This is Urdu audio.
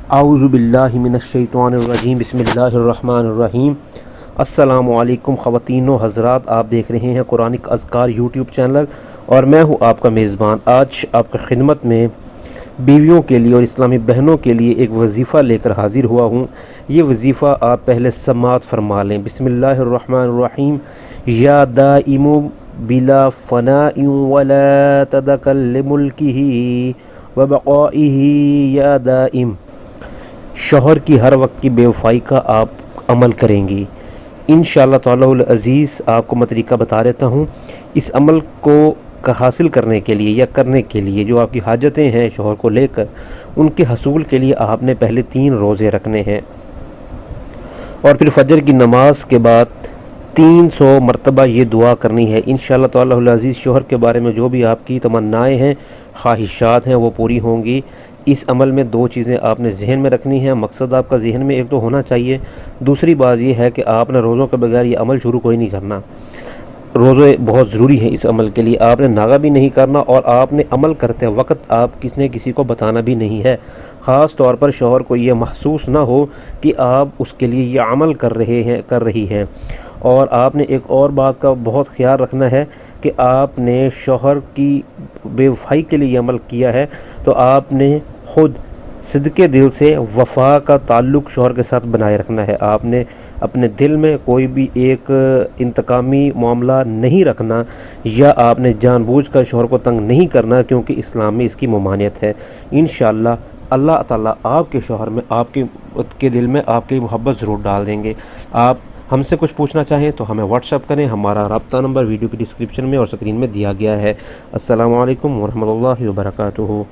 اعوذ باللہ من الشیطان الرجیم، بسم اللہ الرحمن الرحیم۔ السلام علیکم خواتین و حضرات، آپ دیکھ رہے ہیں قرآنک اذکار یوٹیوب چینل اور میں ہوں آپ کا میزبان۔ آج آپ کی خدمت میں بیویوں کے لیے اور اسلامی بہنوں کے لیے ایک وظیفہ لے کر حاضر ہوا ہوں۔ یہ وظیفہ آپ پہلے سماعت فرما لیں۔ بسم اللہ الرحمن الرحیم۔ یا دائم بلا فناء ولا تدکل لملکہ وبقائہ یا دائم۔ شوہر کی ہر وقت کی بے وفائی کا آپ عمل کریں گی انشاءاللہ تعالی العزیز۔ آپ کو میں طریقہ بتا دیتا ہوں۔ اس عمل کو حاصل کرنے کے لیے یا کرنے کے لیے جو آپ کی حاجتیں ہیں شوہر کو لے کر، ان کے حصول کے لیے آپ نے پہلے 3 روزے رکھنے ہیں اور پھر فجر کی نماز کے بعد 300 مرتبہ یہ دعا کرنی ہے انشاءاللہ تعالی العزیز۔ شوہر کے بارے میں جو بھی آپ کی تمنائیں ہیں، خواہشات ہیں، وہ پوری ہوں گی۔ اس عمل میں 2 چیزیں آپ نے ذہن میں رکھنی ہیں۔ مقصد آپ کا ذہن میں ایک تو ہونا چاہیے، دوسری بات یہ ہے کہ آپ نے روزوں کے بغیر یہ عمل شروع کوئی نہیں کرنا۔ روزے بہت ضروری ہیں اس عمل کے لیے۔ آپ نے ناغہ بھی نہیں کرنا اور آپ نے عمل کرتے وقت آپ کسی کو بتانا بھی نہیں ہے، خاص طور پر شوہر کو یہ محسوس نہ ہو کہ آپ اس کے لیے یہ عمل کر رہی ہیں۔ اور آپ نے ایک اور بات کا بہت خیال رکھنا ہے کہ آپ نے شوہر کی بے وفائی کے لیے یہ عمل کیا ہے تو آپ نے خود صدقے دل سے وفا کا تعلق شوہر کے ساتھ بنائے رکھنا ہے۔ آپ نے اپنے دل میں کوئی بھی ایک انتقامی معاملہ نہیں رکھنا، یا آپ نے جان بوجھ کر شوہر کو تنگ نہیں کرنا، کیونکہ اسلام میں اس کی ممانعت ہے۔ انشاءاللہ اللہ تعالیٰ آپ کے شوہر میں، آپ کے دل میں آپ کی محبت ضرور ڈال دیں گے۔ آپ ہم سے کچھ پوچھنا چاہیں تو ہمیں واٹس ایپ کریں۔ ہمارا رابطہ نمبر ویڈیو کی ڈسکرپشن میں اور اسکرین میں دیا گیا ہے۔ السلام علیکم ورحمۃ اللہ وبرکاتہ۔